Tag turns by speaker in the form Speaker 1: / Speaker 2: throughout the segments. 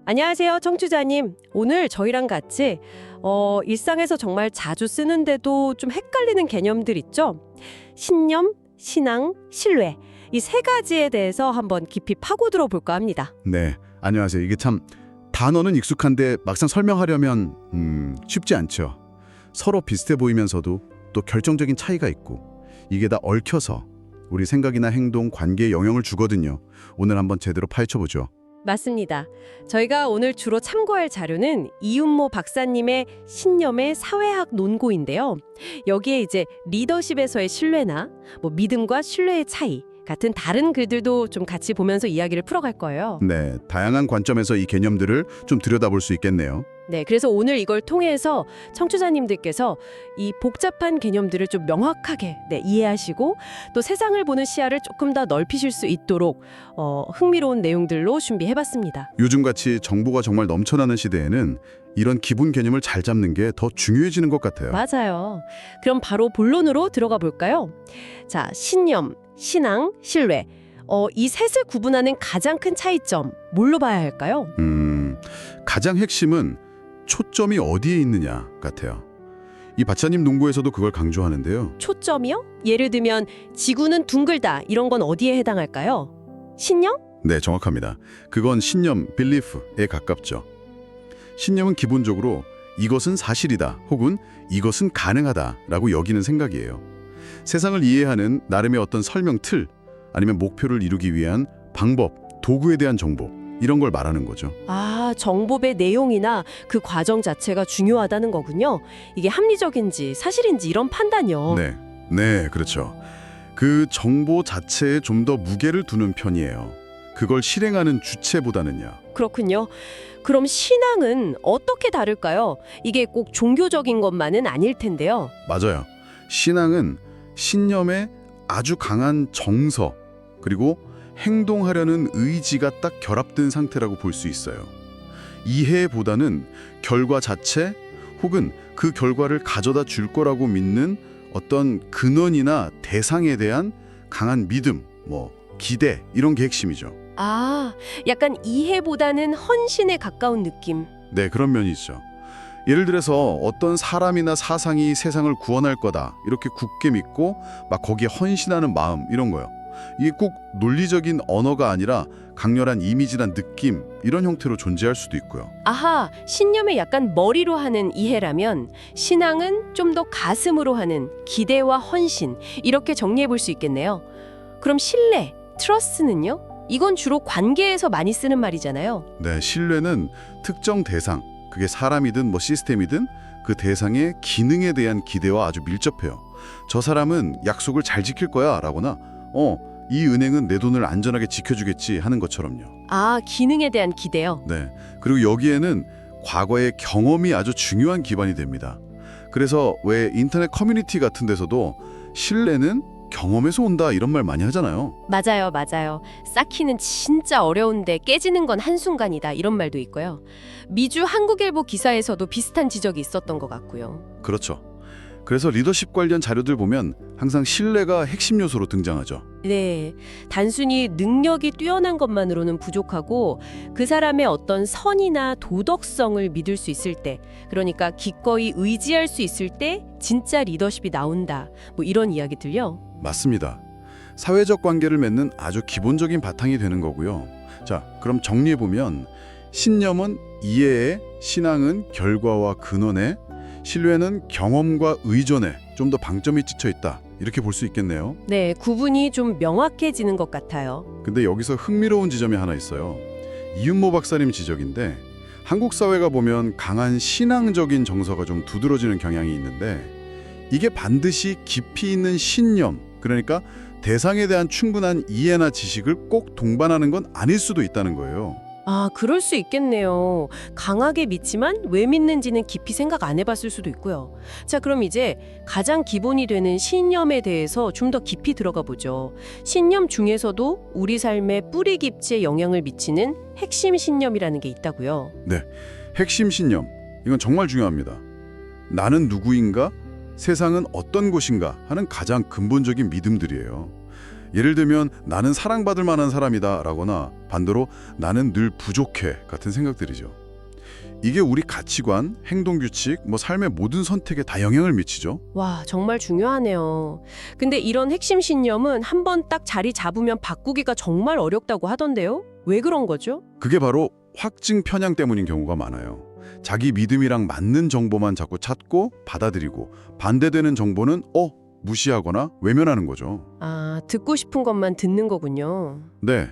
Speaker 1: 안녕하세요, 청취자님. 오늘 저희랑 같이 일상에서 정말 자주 쓰는데도 좀 헷갈리는 개념들 있죠? 신념, 신앙, 신뢰. 이 세 가지에 대해서 한번 깊이 파고들어 볼까 합니다.
Speaker 2: 네, 안녕하세요. 이게 참 단어는 익숙한데 막상 설명하려면 쉽지 않죠. 서로 비슷해 보이면서도 또 결정적인 차이가 있고 이게 다 얽혀서 우리 생각이나 행동, 관계에 영향을 주거든요. 오늘 한번 제대로 파헤쳐보죠.
Speaker 1: 맞습니다. 저희가 오늘 주로 참고할 자료는 이윤모 박사님의 신념의 사회학 논고인데요. 여기에 이제 리더십에서의 신뢰나 믿음과 신뢰의 차이 같은 다른 글들도 좀 같이 보면서 이야기를 풀어갈 거예요.
Speaker 2: 네, 다양한 관점에서 이 개념들을 좀 들여다볼 수 있겠네요.
Speaker 1: 네, 그래서 오늘 이걸 통해서 청취자님들께서 이 복잡한 개념들을 좀 명확하게 이해하시고 또 세상을 보는 시야를 조금 더 넓히실 수 있도록 흥미로운 내용들로 준비해봤습니다.
Speaker 2: 요즘같이 정보가 정말 넘쳐나는 시대에는 이런 기본 개념을 잘 잡는 게 더 중요해지는 것 같아요.
Speaker 1: 맞아요. 그럼 바로 본론으로 들어가 볼까요? 자, 신념, 신앙, 신뢰. 이 셋을 구분하는 가장 큰 차이점 뭘로 봐야 할까요?
Speaker 2: 가장 핵심은 초점이 어디에 있느냐 같아요. 이 박사님 논고에서도 그걸 강조하는데요.
Speaker 1: 초점이요? 예를 들면 지구는 둥글다 이런 건 어디에 해당할까요? 신념?
Speaker 2: 네, 정확합니다. 그건 신념, belief에 가깝죠. 신념은 기본적으로 이것은 사실이다 혹은 이것은 가능하다라고 여기는 생각이에요. 세상을 이해하는 나름의 어떤 설명 틀 아니면 목표를 이루기 위한 방법, 도구에 대한 정보 이런 걸 말하는 거죠.
Speaker 1: 아, 정보의 내용이나 그 과정 자체가 중요하다는 거군요. 이게 합리적인지 사실인지 이런 판단이요.
Speaker 2: 네, 그렇죠. 그 정보 자체에 좀 더 무게를 두는 편이에요. 그걸 실행하는 주체보다는요.
Speaker 1: 그렇군요. 그럼 신앙은 어떻게 다를까요? 이게 꼭 종교적인 것만은 아닐 텐데요.
Speaker 2: 맞아요. 신앙은 신념에 아주 강한 정서 그리고 행동하려는 의지가 딱 결합된 상태라고 볼 수 있어요. 이해보다는 결과 자체 혹은 그 결과를 가져다 줄 거라고 믿는 어떤 근원이나 대상에 대한 강한 믿음, 기대 이런 게 핵심이죠.
Speaker 1: 아, 약간 이해보다는 헌신에 가까운 느낌.
Speaker 2: 네, 그런 면이 있죠. 예를 들어서 어떤 사람이나 사상이 세상을 구원할 거다 이렇게 굳게 믿고 막 거기에 헌신하는 마음 이런 거요. 이게 꼭 논리적인 언어가 아니라 강렬한 이미지나 느낌 이런 형태로 존재할 수도 있고요.
Speaker 1: 아하, 신념에 약간 머리로 하는 이해라면 신앙은 좀 더 가슴으로 하는 기대와 헌신 이렇게 정리해 볼 수 있겠네요. 그럼 신뢰, 트러스트는요? 이건 주로 관계에서 많이 쓰는 말이잖아요.
Speaker 2: 네, 신뢰는 특정 대상, 그게 사람이든 시스템이든 그 대상의 기능에 대한 기대와 아주 밀접해요. 저 사람은 약속을 잘 지킬 거야 라거나 이 은행은 내 돈을 안전하게 지켜주겠지 하는 것처럼요.
Speaker 1: 아, 기능에 대한 기대요.
Speaker 2: 네, 그리고 여기에는 과거의 경험이 아주 중요한 기반이 됩니다. 그래서 왜 인터넷 커뮤니티 같은 데서도 신뢰는 경험에서 온다 이런 말 많이 하잖아요.
Speaker 1: 맞아요, 맞아요. 쌓기는 진짜 어려운데 깨지는 건 한순간이다 이런 말도 있고요. 미주 한국일보 기사에서도 비슷한 지적이 있었던 것 같고요.
Speaker 2: 그렇죠. 그래서 리더십 관련 자료들 보면 항상 신뢰가 핵심 요소로 등장하죠.
Speaker 1: 네, 단순히 능력이 뛰어난 것만으로는 부족하고 그 사람의 어떤 선이나 도덕성을 믿을 수 있을 때, 그러니까 기꺼이 의지할 수 있을 때 진짜 리더십이 나온다. 이런 이야기들요.
Speaker 2: 맞습니다. 사회적 관계를 맺는 아주 기본적인 바탕이 되는 거고요. 자, 그럼 정리해보면 신념은 이해에, 신앙은 결과와 근원에, 신뢰는 경험과 의존에 좀 더 방점이 찍혀 있다. 이렇게 볼 수 있겠네요.
Speaker 1: 네, 구분이 좀 명확해지는 것 같아요.
Speaker 2: 근데 여기서 흥미로운 지점이 하나 있어요. 이윤모 박사님 지적인데 한국 사회가 보면 강한 신앙적인 정서가 좀 두드러지는 경향이 있는데 이게 반드시 깊이 있는 신념, 그러니까 대상에 대한 충분한 이해나 지식을 꼭 동반하는 건 아닐 수도 있다는 거예요.
Speaker 1: 아, 그럴 수 있겠네요. 강하게 믿지만 왜 믿는지는 깊이 생각 안 해봤을 수도 있고요. 자, 그럼 이제 가장 기본이 되는 신념에 대해서 좀 더 깊이 들어가 보죠. 신념 중에서도 우리 삶에 뿌리 깊이 영향을 미치는 핵심 신념이라는 게 있다고요.
Speaker 2: 네, 핵심 신념. 이건 정말 중요합니다. 나는 누구인가? 세상은 어떤 곳인가? 하는 가장 근본적인 믿음들이에요. 예를 들면 나는 사랑받을 만한 사람이다 라거나 반대로 나는 늘 부족해 같은 생각들이죠. 이게 우리 가치관, 행동규칙, 삶의 모든 선택에 다 영향을 미치죠.
Speaker 1: 와, 정말 중요하네요. 근데 이런 핵심 신념은 한번 딱 자리 잡으면 바꾸기가 정말 어렵다고 하던데요? 왜 그런 거죠?
Speaker 2: 그게 바로 확증 편향 때문인 경우가 많아요. 자기 믿음이랑 맞는 정보만 자꾸 찾고 받아들이고 반대되는 정보는 무시하거나 외면하는 거죠.
Speaker 1: 아, 듣고 싶은 것만 듣는 거군요.
Speaker 2: 네.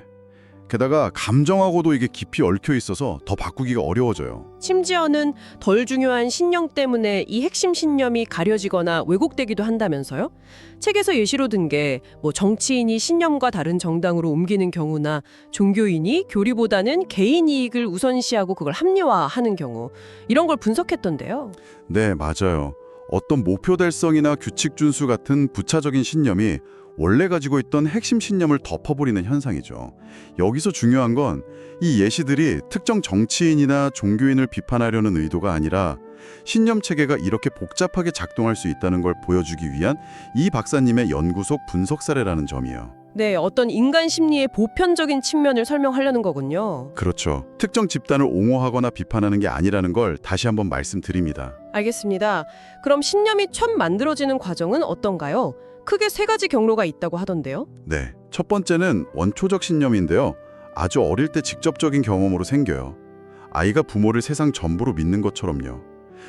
Speaker 2: 게다가 감정하고도 이게 깊이 얽혀 있어서 더 바꾸기가 어려워져요.
Speaker 1: 심지어는 덜 중요한 신념 때문에 이 핵심 신념이 가려지거나 왜곡되기도 한다면서요? 책에서 예시로 든 게 정치인이 신념과 다른 정당으로 옮기는 경우나 종교인이 교리보다는 개인 이익을 우선시하고 그걸 합리화하는 경우 이런 걸 분석했던데요.
Speaker 2: 네, 맞아요. 어떤 목표 달성이나 규칙 준수 같은 부차적인 신념이 원래 가지고 있던 핵심 신념을 덮어버리는 현상이죠. 여기서 중요한 건 이 예시들이 특정 정치인이나 종교인을 비판하려는 의도가 아니라 신념 체계가 이렇게 복잡하게 작동할 수 있다는 걸 보여주기 위한 이 박사님의 연구 속 분석 사례라는 점이에요.
Speaker 1: 네, 어떤 인간 심리의 보편적인 측면을 설명하려는 거군요.
Speaker 2: 그렇죠. 특정 집단을 옹호하거나 비판하는 게 아니라는 걸 다시 한번 말씀드립니다.
Speaker 1: 알겠습니다. 그럼 신념이 처음 만들어지는 과정은 어떤가요? 크게 세 가지 경로가 있다고 하던데요.
Speaker 2: 네, 첫 번째는 원초적 신념인데요. 아주 어릴 때 직접적인 경험으로 생겨요. 아이가 부모를 세상 전부로 믿는 것처럼요.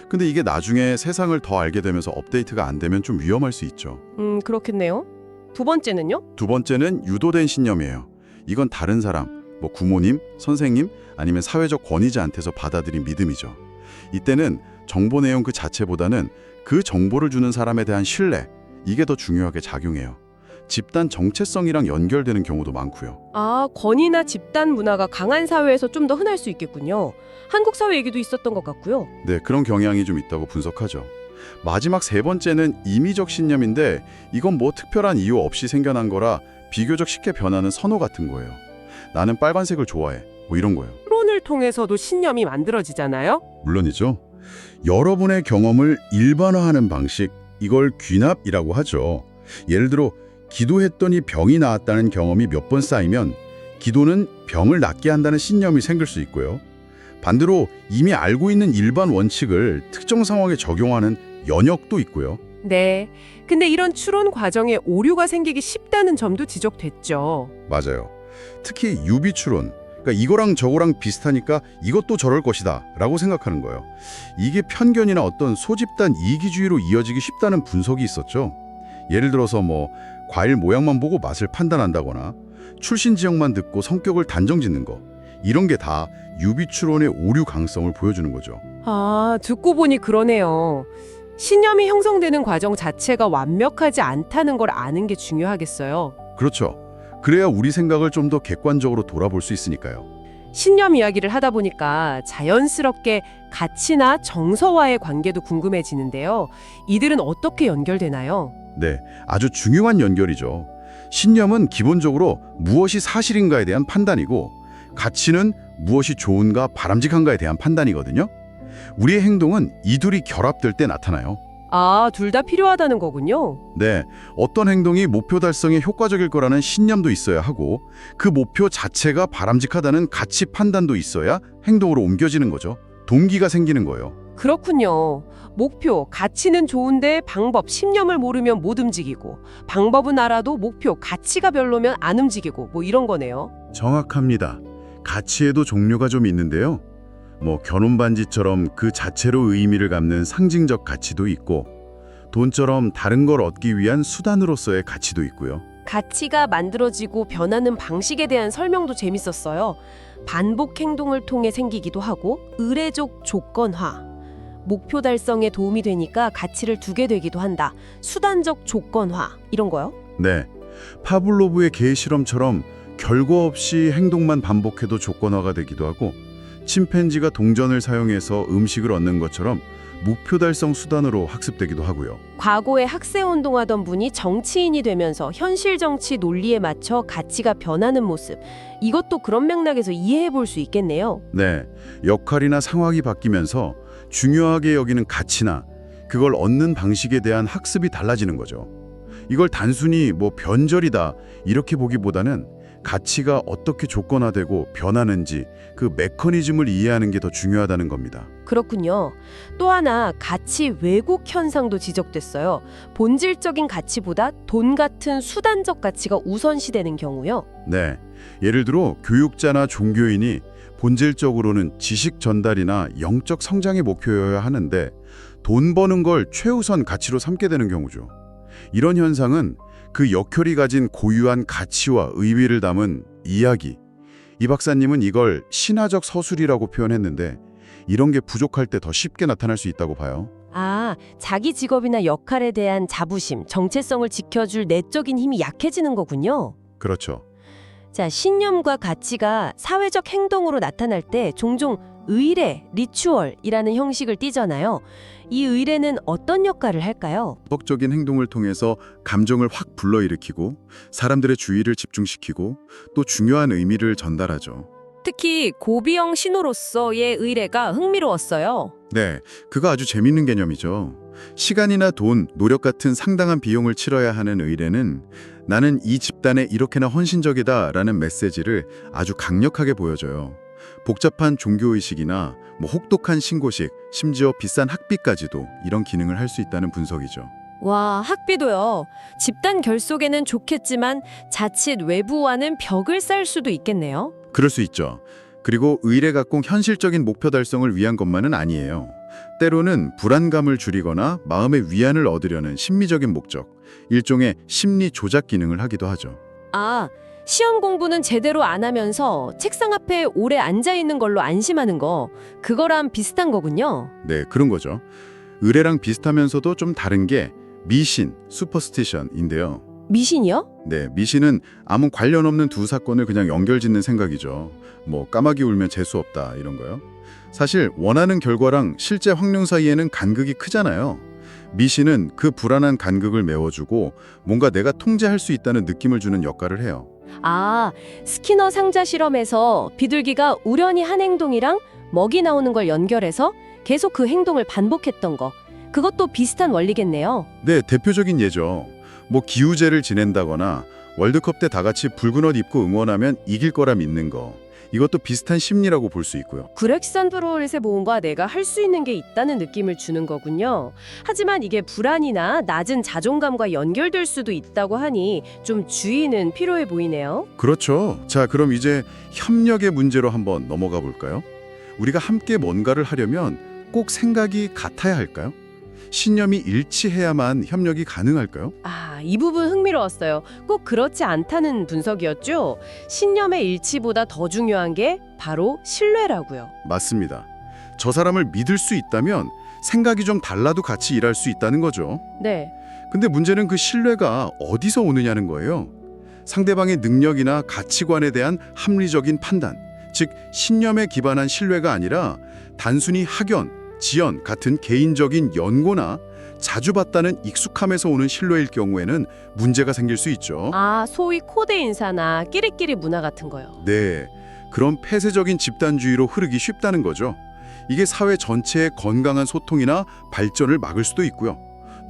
Speaker 2: 근데 이게 나중에 세상을 더 알게 되면서 업데이트가 안 되면 좀 위험할 수 있죠.
Speaker 1: 그렇겠네요. 두 번째는요?
Speaker 2: 두 번째는 유도된 신념이에요. 이건 다른 사람, 부모님, 선생님, 아니면 사회적 권위자한테서 받아들인 믿음이죠. 이때는 정보 내용 그 자체보다는 그 정보를 주는 사람에 대한 신뢰, 이게 더 중요하게 작용해요. 집단 정체성이랑 연결되는 경우도 많고요.
Speaker 1: 아, 권위나 집단 문화가 강한 사회에서 좀 더 흔할 수 있겠군요. 한국 사회 얘기도 있었던 것 같고요.
Speaker 2: 네, 그런 경향이 좀 있다고 분석하죠. 마지막 세 번째는 임의적 신념인데 이건 특별한 이유 없이 생겨난 거라 비교적 쉽게 변하는 선호 같은 거예요. 나는 빨간색을 좋아해. 이런 거예요.
Speaker 1: 토론을 통해서도 신념이 만들어지잖아요.
Speaker 2: 물론이죠. 여러분의 경험을 일반화하는 방식, 이걸 귀납이라고 하죠. 예를 들어 기도했더니 병이 나았다는 경험이 몇 번 쌓이면 기도는 병을 낫게 한다는 신념이 생길 수 있고요. 반대로 이미 알고 있는 일반 원칙을 특정 상황에 적용하는 연역도 있고요.
Speaker 1: 네. 근데 이런 추론 과정에 오류가 생기기 쉽다는 점도 지적됐죠.
Speaker 2: 맞아요. 특히 유비추론, 그러니까 이거랑 저거랑 비슷하니까 이것도 저럴 것이다 라고 생각하는 거예요. 이게 편견이나 어떤 소집단 이기주의로 이어지기 쉽다는 분석이 있었죠. 예를 들어서 과일 모양만 보고 맛을 판단한다거나 출신 지역만 듣고 성격을 단정짓는 거, 이런 게 다 유비추론의 오류 강성을 보여주는 거죠.
Speaker 1: 아, 듣고 보니 그러네요. 신념이 형성되는 과정 자체가 완벽하지 않다는 걸 아는 게 중요하겠어요.
Speaker 2: 그렇죠. 그래야 우리 생각을 좀 더 객관적으로 돌아볼 수 있으니까요.
Speaker 1: 신념 이야기를 하다 보니까 자연스럽게 가치나 정서와의 관계도 궁금해지는데요. 이들은 어떻게 연결되나요?
Speaker 2: 네, 아주 중요한 연결이죠. 신념은 기본적으로 무엇이 사실인가에 대한 판단이고 가치는 무엇이 좋은가 바람직한가에 대한 판단이거든요. 우리의 행동은 이 둘이 결합될 때 나타나요.
Speaker 1: 아, 둘 다 필요하다는 거군요.
Speaker 2: 네, 어떤 행동이 목표 달성에 효과적일 거라는 신념도 있어야 하고 그 목표 자체가 바람직하다는 가치 판단도 있어야 행동으로 옮겨지는 거죠. 동기가 생기는 거예요.
Speaker 1: 그렇군요. 목표, 가치는 좋은데 방법, 신념을 모르면 못 움직이고 방법은 알아도 목표, 가치가 별로면 안 움직이고 이런 거네요.
Speaker 2: 정확합니다. 가치에도 종류가 좀 있는데요. 결혼 반지처럼 그 자체로 의미를 갖는 상징적 가치도 있고 돈처럼 다른 걸 얻기 위한 수단으로서의 가치도 있고요.
Speaker 1: 가치가 만들어지고 변하는 방식에 대한 설명도 재밌었어요. 반복 행동을 통해 생기기도 하고 의례적 조건화. 목표 달성에 도움이 되니까 가치를 두게 되기도 한다. 수단적 조건화. 이런 거요?
Speaker 2: 네, 파블로브의 개 실험처럼 결과 없이 행동만 반복해도 조건화가 되기도 하고 침팬지가 동전을 사용해서 음식을 얻는 것처럼 목표 달성 수단으로 학습되기도 하고요.
Speaker 1: 과거에 학생운동하던 분이 정치인이 되면서 현실 정치 논리에 맞춰 가치가 변하는 모습. 이것도 그런 맥락에서 이해해 볼 수 있겠네요.
Speaker 2: 네, 역할이나 상황이 바뀌면서 중요하게 여기는 가치나 그걸 얻는 방식에 대한 학습이 달라지는 거죠. 이걸 단순히 뭐 변절이다 이렇게 보기보다는 가치가 어떻게 조건화되고 변하는지 그 메커니즘을 이해하는 게 더 중요하다는 겁니다.
Speaker 1: 그렇군요. 또 하나 가치 왜곡 현상도 지적됐어요. 본질적인 가치보다 돈 같은 수단적 가치가 우선시되는 경우요.
Speaker 2: 네, 예를 들어 교육자나 종교인이 본질적으로는 지식 전달이나 영적 성장의 목표여야 하는데 돈 버는 걸 최우선 가치로 삼게 되는 경우죠. 이런 현상은 그 역혈이 가진 고유한 가치와 의미를 담은 이야기. 이 박사님은 이걸 신화적 서술이라고 표현했는데 이런 게 부족할 때 더 쉽게 나타날 수 있다고 봐요.
Speaker 1: 아, 자기 직업이나 역할에 대한 자부심, 정체성을 지켜줄 내적인 힘이 약해지는 거군요.
Speaker 2: 그렇죠.
Speaker 1: 자, 신념과 가치가 사회적 행동으로 나타날 때 종종 의례, 리추얼이라는 형식을 띠잖아요. 이 의례는 어떤 역할을 할까요?
Speaker 2: 적인 행동을 통해서 감정을 확 불러일으키고 사람들의 주의를 집중시키고 또 중요한 의미를 전달하죠.
Speaker 1: 특히 고비형 신호로서의 의례가 흥미로웠어요.
Speaker 2: 네, 그거 아주 재밌는 개념이죠. 시간이나 돈, 노력 같은 상당한 비용을 치러야 하는 의례는 나는 이 집단에 이렇게나 헌신적이다라는 메시지를 아주 강력하게 보여줘요. 복잡한 종교의식이나 혹독한 신고식, 심지어 비싼 학비까지도 이런 기능을 할 수 있다는 분석이죠.
Speaker 1: 와, 학비도요. 집단 결속에는 좋겠지만 자칫 외부와는 벽을 쌓을 수도 있겠네요.
Speaker 2: 그럴 수 있죠. 그리고 의례가 꼭 현실적인 목표 달성을 위한 것만은 아니에요. 때로는 불안감을 줄이거나 마음의 위안을 얻으려는 심미적인 목적, 일종의 심리 조작 기능을 하기도 하죠.
Speaker 1: 아, 시험 공부는 제대로 안 하면서 책상 앞에 오래 앉아 있는 걸로 안심하는 거, 그거랑 비슷한 거군요.
Speaker 2: 네, 그런 거죠. 의례랑 비슷하면서도 좀 다른 게 미신, 슈퍼스티션인데요.
Speaker 1: 미신이요?
Speaker 2: 네, 미신은 아무 관련 없는 두 사건을 그냥 연결짓는 생각이죠. 까마귀 울면 재수 없다 이런 거요. 사실 원하는 결과랑 실제 확률 사이에는 간극이 크잖아요. 미신은 그 불안한 간극을 메워주고 뭔가 내가 통제할 수 있다는 느낌을 주는 역할을 해요.
Speaker 1: 아, 스키너 상자 실험에서 비둘기가 우연히 한 행동이랑 먹이 나오는 걸 연결해서 계속 그 행동을 반복했던 거. 그것도 비슷한 원리겠네요.
Speaker 2: 네, 대표적인 예죠. 기우제를 지낸다거나 월드컵 때 다 같이 붉은 옷 입고 응원하면 이길 거라 믿는 거. 이것도 비슷한 심리라고 볼 수 있고요.
Speaker 1: 그렉산드로렛의 모험과 내가 할 수 있는 게 있다는 느낌을 주는 거군요. 하지만 이게 불안이나 낮은 자존감과 연결될 수도 있다고 하니 좀 주의는 필요해 보이네요.
Speaker 2: 그렇죠. 자, 그럼 이제 협력의 문제로 한번 넘어가 볼까요? 우리가 함께 뭔가를 하려면 꼭 생각이 같아야 할까요? 신념이 일치해야만 협력이 가능할까요?
Speaker 1: 아, 이 부분 흥미로웠어요. 꼭 그렇지 않다는 분석이었죠. 신념의 일치보다 더 중요한 게 바로 신뢰라고요.
Speaker 2: 맞습니다. 저 사람을 믿을 수 있다면 생각이 좀 달라도 같이 일할 수 있다는 거죠.
Speaker 1: 네.
Speaker 2: 근데 문제는 그 신뢰가 어디서 오느냐는 거예요. 상대방의 능력이나 가치관에 대한 합리적인 판단, 즉 신념에 기반한 신뢰가 아니라 단순히 학연, 지연 같은 개인적인 연고나 자주 봤다는 익숙함에서 오는 신뢰일 경우에는 문제가 생길 수 있죠.
Speaker 1: 아, 소위 코드 인사나 끼리끼리 문화 같은 거요.
Speaker 2: 네, 그런 폐쇄적인 집단주의로 흐르기 쉽다는 거죠. 이게 사회 전체의 건강한 소통이나 발전을 막을 수도 있고요.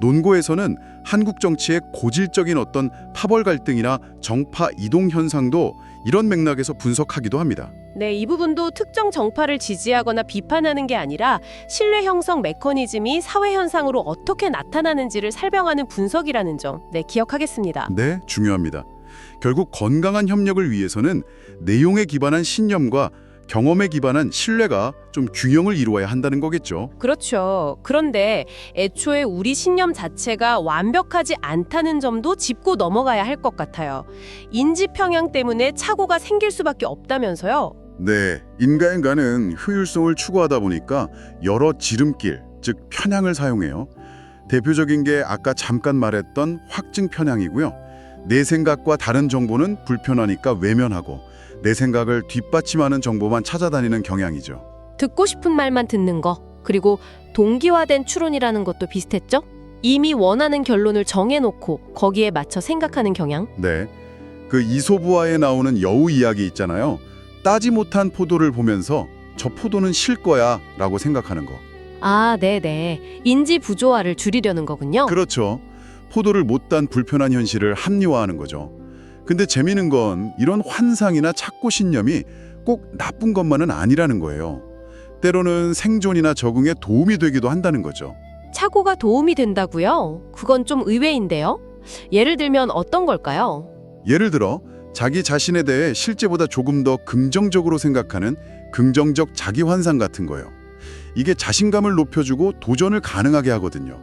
Speaker 2: 논고에서는 한국 정치의 고질적인 어떤 파벌 갈등이나 정파 이동 현상도 이런 맥락에서 분석하기도 합니다.
Speaker 1: 네, 이 부분도 특정 정파를 지지하거나 비판하는 게 아니라 신뢰 형성 메커니즘이 사회 현상으로 어떻게 나타나는지를 설명하는 분석이라는 점, 네, 기억하겠습니다.
Speaker 2: 네, 중요합니다. 결국 건강한 협력을 위해서는 내용에 기반한 신념과 경험에 기반한 신뢰가 좀 균형을 이루어야 한다는 거겠죠.
Speaker 1: 그렇죠. 그런데 애초에 우리 신념 자체가 완벽하지 않다는 점도 짚고 넘어가야 할 것 같아요. 인지 평양 때문에 착오가 생길 수밖에 없다면서요.
Speaker 2: 네, 인간은 효율성을 추구하다 보니까 여러 지름길, 즉 편향을 사용해요. 대표적인 게 아까 잠깐 말했던 확증 편향이고요. 내 생각과 다른 정보는 불편하니까 외면하고 내 생각을 뒷받침하는 정보만 찾아다니는 경향이죠.
Speaker 1: 듣고 싶은 말만 듣는 거, 그리고 동기화된 추론이라는 것도 비슷했죠? 이미 원하는 결론을 정해놓고 거기에 맞춰 생각하는 경향.
Speaker 2: 네, 그 이솝우화에 나오는 여우 이야기 있잖아요. 따지 못한 포도를 보면서 저 포도는 실 거야 라고 생각하는 거.
Speaker 1: 아, 네네. 인지 부조화를 줄이려는 거군요.
Speaker 2: 그렇죠. 포도를 못 단 불편한 현실을 합리화하는 거죠. 근데 재미있는 건 이런 환상이나 착고 신념이 꼭 나쁜 것만은 아니라는 거예요. 때로는 생존이나 적응에 도움이 되기도 한다는 거죠.
Speaker 1: 착오가 도움이 된다고요? 그건 좀 의외인데요. 예를 들면 어떤 걸까요?
Speaker 2: 예를 들어 자기 자신에 대해 실제보다 조금 더 긍정적으로 생각하는 긍정적 자기 환상 같은 거예요. 이게 자신감을 높여주고 도전을 가능하게 하거든요.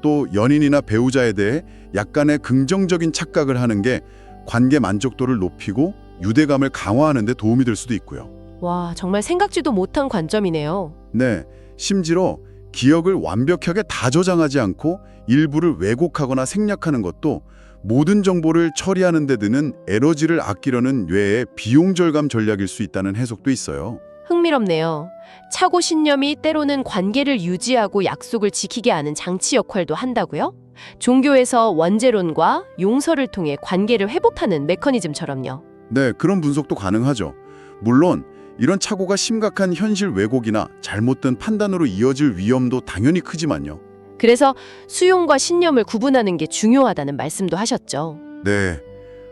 Speaker 2: 또 연인이나 배우자에 대해 약간의 긍정적인 착각을 하는 게 관계 만족도를 높이고 유대감을 강화하는 데 도움이 될 수도 있고요.
Speaker 1: 와, 정말 생각지도 못한 관점이네요.
Speaker 2: 네, 심지어 기억을 완벽하게 다 저장하지 않고 일부를 왜곡하거나 생략하는 것도 모든 정보를 처리하는 데 드는 에너지를 아끼려는 뇌의 비용 절감 전략일 수 있다는 해석도 있어요.
Speaker 1: 흥미롭네요. 착오 신념이 때로는 관계를 유지하고 약속을 지키게 하는 장치 역할도 한다고요? 종교에서 원죄론과 용서를 통해 관계를 회복하는 메커니즘처럼요.
Speaker 2: 네, 그런 분석도 가능하죠. 물론 이런 착오가 심각한 현실 왜곡이나 잘못된 판단으로 이어질 위험도 당연히 크지만요.
Speaker 1: 그래서 수용과 신념을 구분하는 게 중요하다는 말씀도 하셨죠.
Speaker 2: 네,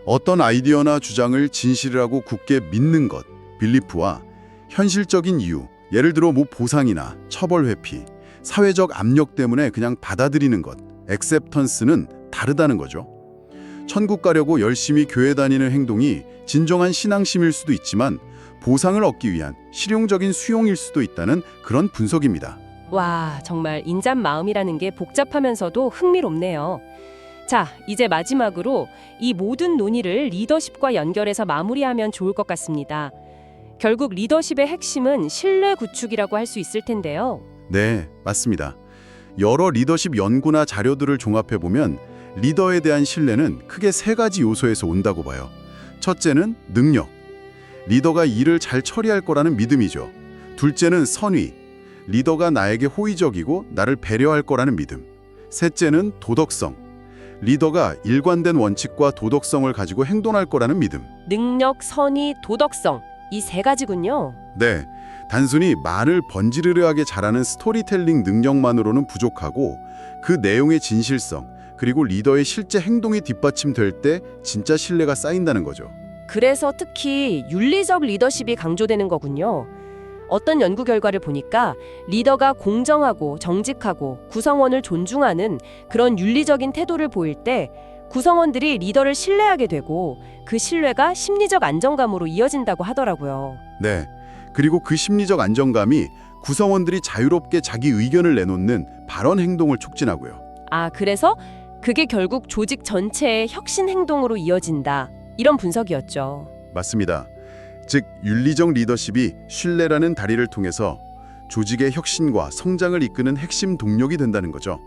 Speaker 2: 어떤 아이디어나 주장을 진실이라고 굳게 믿는 것, 빌리프와 현실적인 이유, 예를 들어 보상이나 처벌 회피, 사회적 압력 때문에 그냥 받아들이는 것, 액셉턴스는 다르다는 거죠. 천국 가려고 열심히 교회 다니는 행동이 진정한 신앙심일 수도 있지만 보상을 얻기 위한 실용적인 수용일 수도 있다는 그런 분석입니다.
Speaker 3: 와, 정말 인간 마음이라는 게 복잡하면서도 흥미롭네요. 자, 이제 마지막으로 이 모든 논의를 리더십과 연결해서 마무리하면 좋을 것 같습니다. 결국 리더십의 핵심은 신뢰 구축이라고 할 수 있을 텐데요.
Speaker 2: 네, 맞습니다. 여러 리더십 연구나 자료들을 종합해보면 리더에 대한 신뢰는 크게 세 가지 요소에서 온다고 봐요. 첫째는 능력. 리더가 일을 잘 처리할 거라는 믿음이죠. 둘째는 선의. 리더가 나에게 호의적이고 나를 배려할 거라는 믿음. 셋째는 도덕성. 리더가 일관된 원칙과 도덕성을 가지고 행동할 거라는 믿음.
Speaker 3: 능력, 선의, 도덕성. 이 세 가지군요.
Speaker 2: 네, 단순히 말을 번지르르하게 잘하는 스토리텔링 능력만으로는 부족하고 그 내용의 진실성, 그리고 리더의 실제 행동이 뒷받침될 때 진짜 신뢰가 쌓인다는 거죠.
Speaker 3: 그래서 특히 윤리적 리더십이 강조되는 거군요. 어떤 연구 결과를 보니까 리더가 공정하고 정직하고 구성원을 존중하는 그런 윤리적인 태도를 보일 때 구성원들이 리더를 신뢰하게 되고 그 신뢰가 심리적 안정감으로 이어진다고 하더라고요.
Speaker 2: 네, 그리고 그 심리적 안정감이 구성원들이 자유롭게 자기 의견을 내놓는 발언 행동을 촉진하고요.
Speaker 3: 아, 그래서 그게 결국 조직 전체의 혁신 행동으로 이어진다. 이런 분석이었죠.
Speaker 2: 맞습니다. 즉, 윤리적 리더십이 신뢰라는 다리를 통해서 조직의 혁신과 성장을 이끄는 핵심 동력이 된다는 거죠.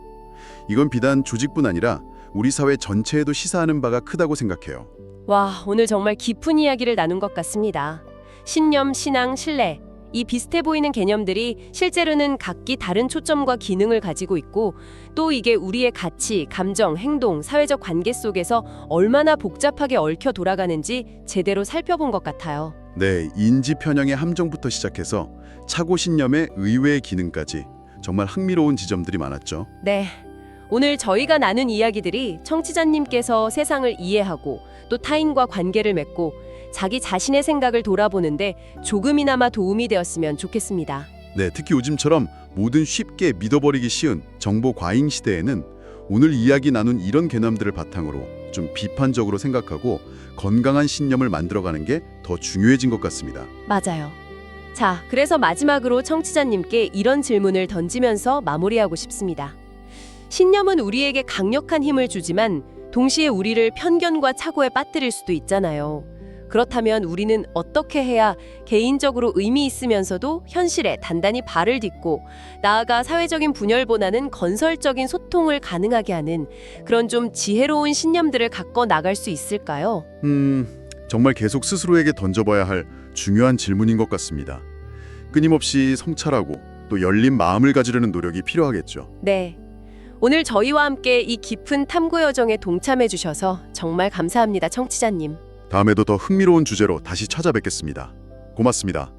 Speaker 2: 이건 비단 조직뿐 아니라 우리 사회 전체에도 시사하는 바가 크다고 생각해요.
Speaker 3: 와, 오늘 정말 깊은 이야기를 나눈 것 같습니다. 신념, 신앙, 신뢰. 이 비슷해 보이는 개념들이 실제로는 각기 다른 초점과 기능을 가지고 있고 또 이게 우리의 가치, 감정, 행동, 사회적 관계 속에서 얼마나 복잡하게 얽혀 돌아가는지 제대로 살펴본 것 같아요.
Speaker 2: 네, 인지 편향의 함정부터 시작해서 착오 신념의 의외의 기능까지 정말 흥미로운 지점들이 많았죠.
Speaker 3: 네. 오늘 저희가 나눈 이야기들이 청취자님께서 세상을 이해하고 또 타인과 관계를 맺고 자기 자신의 생각을 돌아보는데 조금이나마 도움이 되었으면 좋겠습니다.
Speaker 2: 네, 특히 요즘처럼 뭐든 쉽게 믿어버리기 쉬운 정보 과잉 시대에는 오늘 이야기 나눈 이런 개념들을 바탕으로 좀 비판적으로 생각하고 건강한 신념을 만들어가는 게 더 중요해진 것 같습니다.
Speaker 3: 맞아요. 자, 그래서 마지막으로 청취자님께 이런 질문을 던지면서 마무리하고 싶습니다. 신념은 우리에게 강력한 힘을 주지만 동시에 우리를 편견과 착오에 빠뜨릴 수도 있잖아요. 그렇다면 우리는 어떻게 해야 개인적으로 의미 있으면서도 현실에 단단히 발을 딛고 나아가 사회적인 분열보다는 건설적인 소통을 가능하게 하는 그런 좀 지혜로운 신념들을 갖고 나갈 수 있을까요?
Speaker 2: 정말 계속 스스로에게 던져봐야 할 중요한 질문인 것 같습니다. 끊임없이 성찰하고 또 열린 마음을 가지려는 노력이 필요하겠죠.
Speaker 3: 네. 오늘 저희와 함께 이 깊은 탐구 여정에 동참해 주셔서 정말 감사합니다, 청취자님.
Speaker 2: 다음에도 더 흥미로운 주제로 다시 찾아뵙겠습니다. 고맙습니다.